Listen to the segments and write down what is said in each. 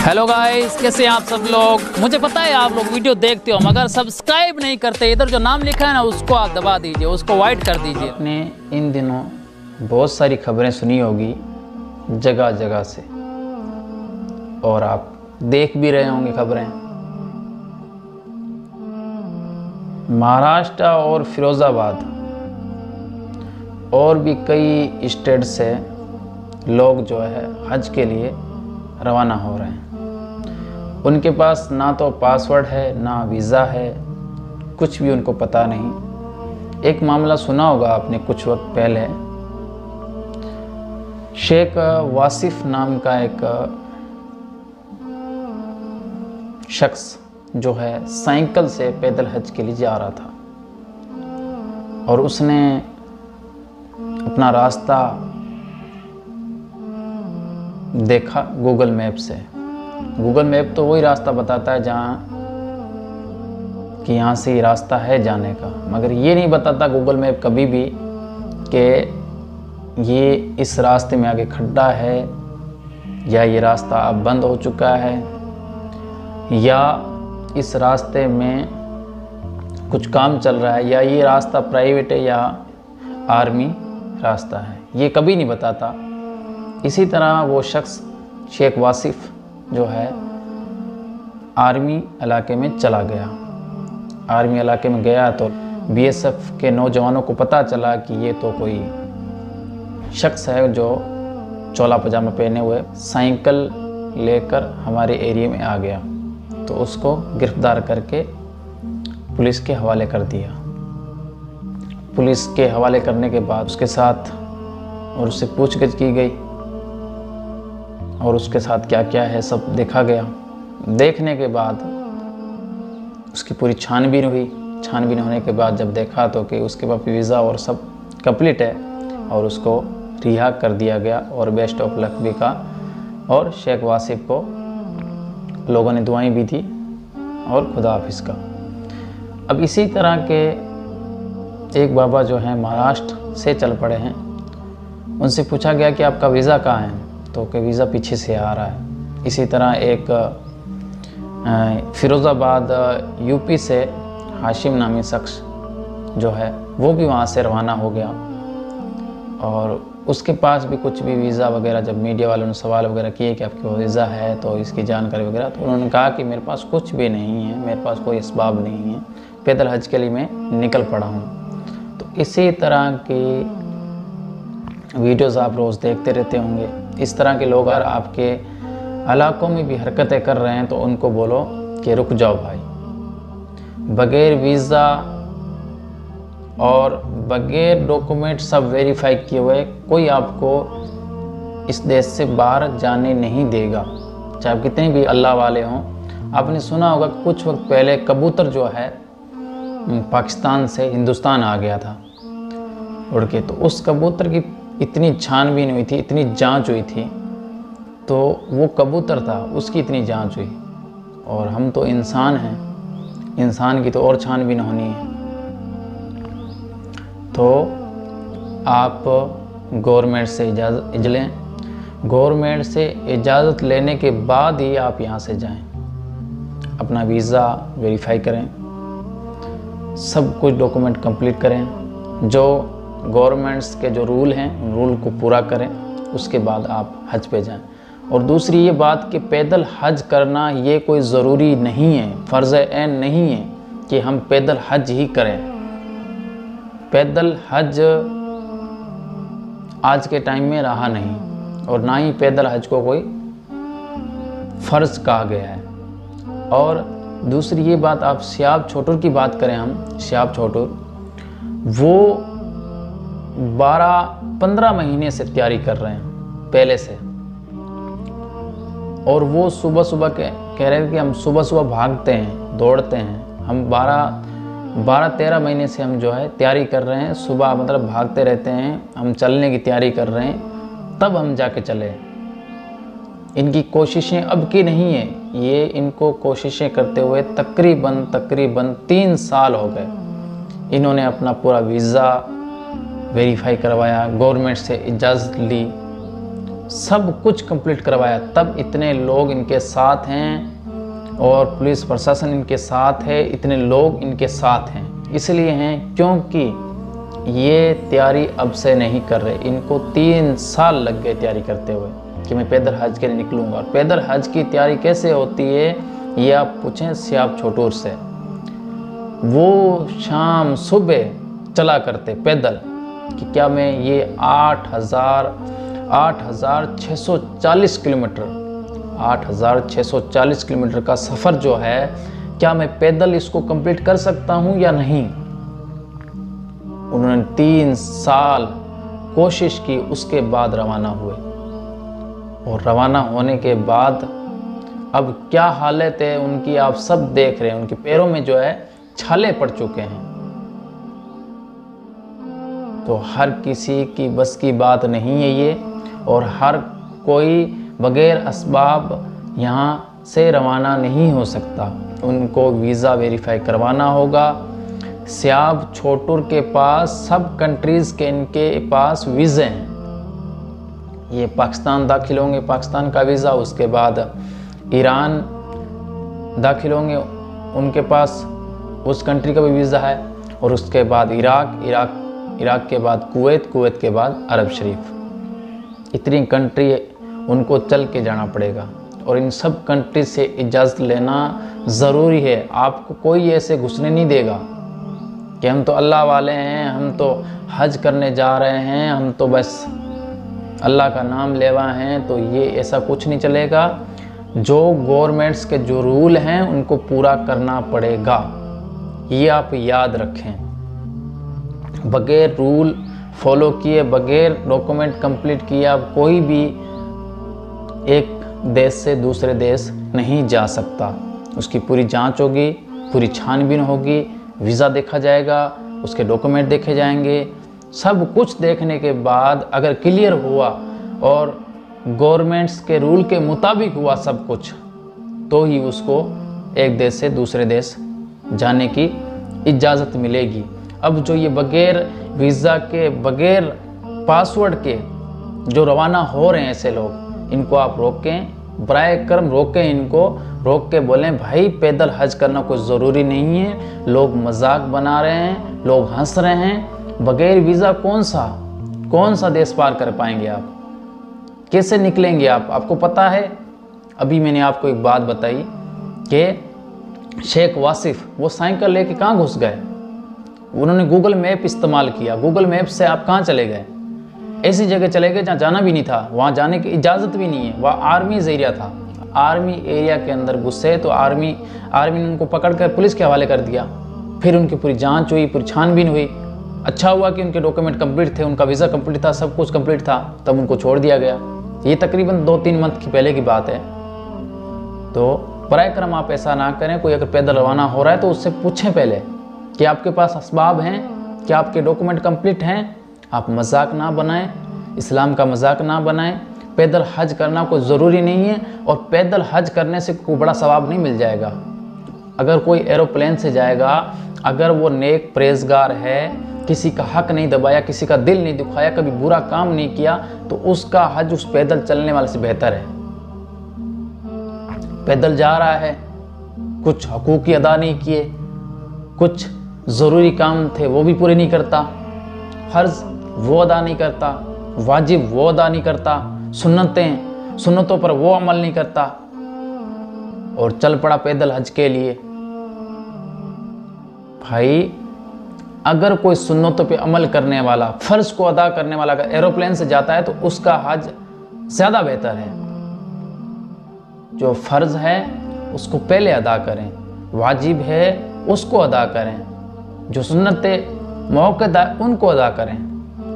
Hello guys, कैसे हैं आप सब लोग। मुझे पता है आप लोग वीडियो देखते हो मगर सब्सक्राइब नहीं करते। इधर जो नाम लिखा है ना उसको आप दबा दीजिए, उसको वाइट कर दीजिए। आपने इन दिनों बहुत सारी खबरें सुनी होगी जगह जगह से, और आप देख भी रहे होंगे खबरें। महाराष्ट्र और फिरोज़ाबाद और भी कई स्टेट से लोग जो है हज के लिए रवाना हो रहे हैं। उनके पास ना तो पासवर्ड है ना वीज़ा है, कुछ भी उनको पता नहीं। एक मामला सुना होगा आपने कुछ वक्त पहले, शेख वासिफ नाम का एक शख्स जो है साइकिल से पैदल हज के लिए जा रहा था, और उसने अपना रास्ता देखा गूगल मैप से। गूगल मैप तो वही रास्ता बताता है जहाँ कि यहाँ से ही रास्ता है जाने का, मगर ये नहीं बताता गूगल मैप कभी भी कि ये इस रास्ते में आगे खड्डा है, या ये रास्ता अब बंद हो चुका है, या इस रास्ते में कुछ काम चल रहा है, या ये रास्ता प्राइवेट है या आर्मी रास्ता है। ये कभी नहीं बताता। इसी तरह वो शख्स शेख वासिफ जो है आर्मी इलाके में चला गया। आर्मी इलाके में गया तो बीएसएफ के नौजवानों को पता चला कि ये तो कोई शख्स है जो चोला पजामा पहने हुए साइकिल लेकर हमारे एरिया में आ गया। तो उसको गिरफ्तार करके पुलिस के हवाले कर दिया। पुलिस के हवाले करने के बाद उसके साथ और उससे पूछगिछ की गई, और उसके साथ क्या क्या है सब देखा गया। देखने के बाद उसकी पूरी छानबीन हुई। छानबीन होने के बाद जब देखा तो कि उसके पास वीज़ा और सब कंप्लीट है, और उसको रिहा कर दिया गया और बेस्ट ऑफ लक भी कहा। और शेख वासिफ को लोगों ने दुआएं भी दी और खुदा हाफिज का। अब इसी तरह के एक बाबा जो हैं महाराष्ट्र से चल पड़े हैं। उनसे पूछा गया कि आपका वीज़ा कहाँ है, तो कि वीज़ा पीछे से आ रहा है। इसी तरह एक फिरोज़ाबाद यूपी से हाशिम नामी शख्स जो है वो भी वहाँ से रवाना हो गया, और उसके पास भी कुछ भी वीज़ा वगैरह, जब मीडिया वालों ने सवाल वगैरह किए कि आपके वीज़ा है तो इसकी जानकारी वगैरह, तो उन्होंने कहा कि मेरे पास कुछ भी नहीं है, मेरे पास कोई असबाब नहीं है, पैदल हज के लिए मैं निकल पड़ा हूँ। तो इसी तरह की वीडियोज़ आप रोज़ देखते रहते होंगे। इस तरह के लोग अगर आपके इलाकों में भी हरकतें कर रहे हैं तो उनको बोलो कि रुक जाओ भाई, बग़ैर वीज़ा और बग़ैर डॉक्यूमेंट सब वेरीफाई किए हुए कोई आपको इस देश से बाहर जाने नहीं देगा, चाहे आप कितने भी अल्लाह वाले हों। आपने सुना होगा कुछ वक्त पहले कबूतर जो है पाकिस्तान से हिंदुस्तान आ गया था उड़ के, तो उस कबूतर की इतनी छानबीन हुई थी, इतनी जांच हुई थी, तो वो कबूतर था उसकी इतनी जांच हुई। और हम तो इंसान हैं, इंसान की तो और छानबीन होनी है। तो आप गवर्नमेंट से इजाज़त लें, गवर्नमेंट से इजाज़त लेने के बाद ही आप यहाँ से जाएं। अपना वीज़ा वेरीफाई करें, सब कुछ डॉक्यूमेंट कंप्लीट करें, जो गवर्नमेंट्स के जो रूल हैं उन रूल को पूरा करें, उसके बाद आप हज पे जाएं। और दूसरी ये बात कि पैदल हज करना ये कोई ज़रूरी नहीं है, फ़र्ज़ ऐन नहीं है कि हम पैदल हज ही करें। पैदल हज आज के टाइम में रहा नहीं, और ना ही पैदल हज को कोई फ़र्ज़ कहा गया है। और दूसरी ये बात, आप सियाब छोटूर की बात करें, हम सियाब छोटूर वो 12-15 महीने से तैयारी कर रहे हैं पहले से, और वो सुबह सुबह कह रहे थे कि हम सुबह सुबह भागते हैं, दौड़ते हैं। हम 12-13 महीने से हम जो है तैयारी कर रहे हैं, सुबह मतलब भागते रहते हैं, हम चलने की तैयारी कर रहे हैं, तब हम जाके चले। इनकी कोशिशें अब की नहीं है, ये इनको कोशिशें करते हुए तकरीबन 3 साल हो गए। इन्होंने अपना पूरा वीज़ा वेरीफाई करवाया, गवर्नमेंट से इजाज़त ली, सब कुछ कंप्लीट करवाया, तब इतने लोग इनके साथ हैं और पुलिस प्रशासन इनके साथ है, इतने लोग इनके साथ हैं। इसलिए हैं क्योंकि ये तैयारी अब से नहीं कर रहे। इनको 3 साल लग गए तैयारी करते हुए कि मैं पैदल हज के लिए निकलूँगा। और पैदल हज की तैयारी कैसे होती है ये आप पूछें सियाब छोटूर से। वो शाम सुबह चला करते पैदल कि क्या मैं ये 8,640 किलोमीटर 8,640 किलोमीटर का सफ़र जो है, क्या मैं पैदल इसको कंप्लीट कर सकता हूँ या नहीं। उन्होंने 3 साल कोशिश की, उसके बाद रवाना हुए। और रवाना होने के बाद अब क्या हालत है उनकी आप सब देख रहे हैं। उनके पैरों में जो है छाले पड़ चुके हैं। तो हर किसी की बस की बात नहीं है ये, और हर कोई बगैर असबाब यहाँ से रवाना नहीं हो सकता। उनको वीज़ा वेरीफाई करवाना होगा। सियाब छोटूर के पास सब कंट्रीज़ के इनके पास वीज़े हैं। ये पाकिस्तान दाखिल होंगे, पाकिस्तान का वीज़ा, उसके बाद ईरान दाखिल होंगे, उनके पास उस कंट्री का भी वीज़ा है, और उसके बाद इराक के बाद कुवैत के बाद अरब शरीफ। इतनी कंट्री उनको चल के जाना पड़ेगा, और इन सब कंट्री से इजाज़त लेना ज़रूरी है। आपको कोई ऐसे घुसने नहीं देगा कि हम तो अल्लाह वाले हैं, हम तो हज करने जा रहे हैं, हम तो बस अल्लाह का नाम लेवा हैं, तो ये ऐसा कुछ नहीं चलेगा। जो गवर्नमेंट्स के जो रूल हैं उनको पूरा करना पड़ेगा, ये आप याद रखें। बगैर रूल फॉलो किए, बगैर डॉक्यूमेंट कंप्लीट किए आप कोई भी एक देश से दूसरे देश नहीं जा सकता। उसकी पूरी जांच होगी, पूरी छानबीन होगी, वीज़ा देखा जाएगा, उसके डॉक्यूमेंट देखे जाएंगे। सब कुछ देखने के बाद अगर क्लियर हुआ और गवर्नमेंट्स के रूल के मुताबिक हुआ सब कुछ, तो ही उसको एक देश से दूसरे देश जाने की इजाज़त मिलेगी। अब जो ये बगैर वीज़ा के, बगैर पासवर्ड के जो रवाना हो रहे हैं ऐसे लोग, इनको आप रोकें, बराए करम रोकें। इनको रोक के बोलें भाई पैदल हज करना कोई ज़रूरी नहीं है, लोग मजाक बना रहे हैं, लोग हंस रहे हैं। बगैर वीज़ा कौन सा देश पार कर पाएंगे आप, कैसे निकलेंगे आप? आपको पता है, अभी मैंने आपको एक बात बताई कि शेख वासिफ वो साइकिल लेके कहाँ घुस गए। उन्होंने गूगल मैप इस्तेमाल किया, गूगल मैप से आप कहाँ चले गए? ऐसी जगह चले गए जहाँ जाना भी नहीं था, वहाँ जाने की इजाज़त भी नहीं है। वह आर्मी एरिया था, आर्मी एरिया के अंदर घुसे तो आर्मी ने उनको पकड़ कर पुलिस के हवाले कर दिया। फिर उनकी पूरी जांच हुई, पूरी छानबीन हुई। अच्छा हुआ कि उनके डॉक्यूमेंट कंप्लीट थे, उनका वीज़ा कंप्लीट था, सब कुछ कंप्लीट था, तब उनको छोड़ दिया गया। ये तकरीबन 2-3 मंथ की पहले की बात है। तो बराए करम आप ऐसा ना करें। कोई अगर पैदल रवाना हो रहा है तो उससे पूछें पहले कि आपके पास असबाब हैं, क्या आपके डॉक्यूमेंट कंप्लीट हैं। आप मजाक ना बनाएं, इस्लाम का मजाक ना बनाएं। पैदल हज करना कोई ज़रूरी नहीं है, और पैदल हज करने से कोई बड़ा सवाब नहीं मिल जाएगा। अगर कोई एरोप्लेन से जाएगा, अगर वो नेक परहेज़गार है, किसी का हक नहीं दबाया, किसी का दिल नहीं दुखाया, कभी बुरा काम नहीं किया, तो उसका हज उस पैदल चलने वाले से बेहतर है। पैदल जा रहा है, कुछ हकूक़ अदा नहीं किए, कुछ ज़रूरी काम थे वो भी पूरे नहीं करता, फ़र्ज़ वो अदा नहीं करता, वाजिब वो अदा नहीं करता, सुन्नतों पर वो अमल नहीं करता, और चल पड़ा पैदल हज के लिए। भाई अगर कोई सुन्नतों पे अमल करने वाला, फ़र्ज़ को अदा करने वाला अगर एरोप्लेन से जाता है तो उसका हज ज़्यादा बेहतर है। जो फ़र्ज़ है उसको पहले अदा करें, वाजिब है उसको अदा करें, जो सुन्नतें मौक़ित है उनको अदा करें।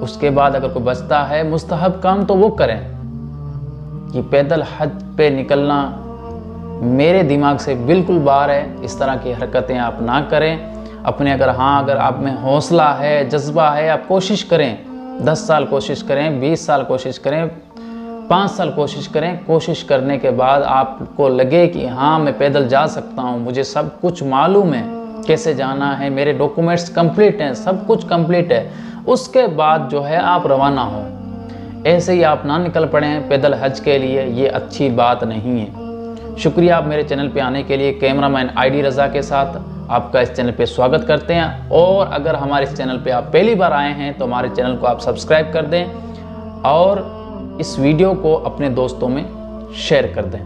उसके बाद अगर कोई बचता है मुस्तहब काम तो वो करें। कि पैदल हज पे निकलना मेरे दिमाग से बिल्कुल बाहर है। इस तरह की हरकतें आप ना करें अपने। अगर आप में हौसला है, जज्बा है, आप कोशिश करें, 10 साल कोशिश करें, 20 साल कोशिश करें, 5 साल कोशिश करें। कोशिश करने के बाद आपको लगे कि हाँ मैं पैदल जा सकता हूँ, मुझे सब कुछ मालूम है कैसे जाना है, मेरे डॉक्यूमेंट्स कंप्लीट हैं, सब कुछ कंप्लीट है, उसके बाद जो है आप रवाना हो। ऐसे ही आप ना निकल पड़े हैं पैदल हज के लिए, ये अच्छी बात नहीं है। शुक्रिया आप मेरे चैनल पे आने के लिए। कैमरामैन आईडी रज़ा के साथ आपका इस चैनल पे स्वागत करते हैं। और अगर हमारे इस चैनल पे आप पहली बार आए हैं तो हमारे चैनल को आप सब्सक्राइब कर दें और इस वीडियो को अपने दोस्तों में शेयर कर दें।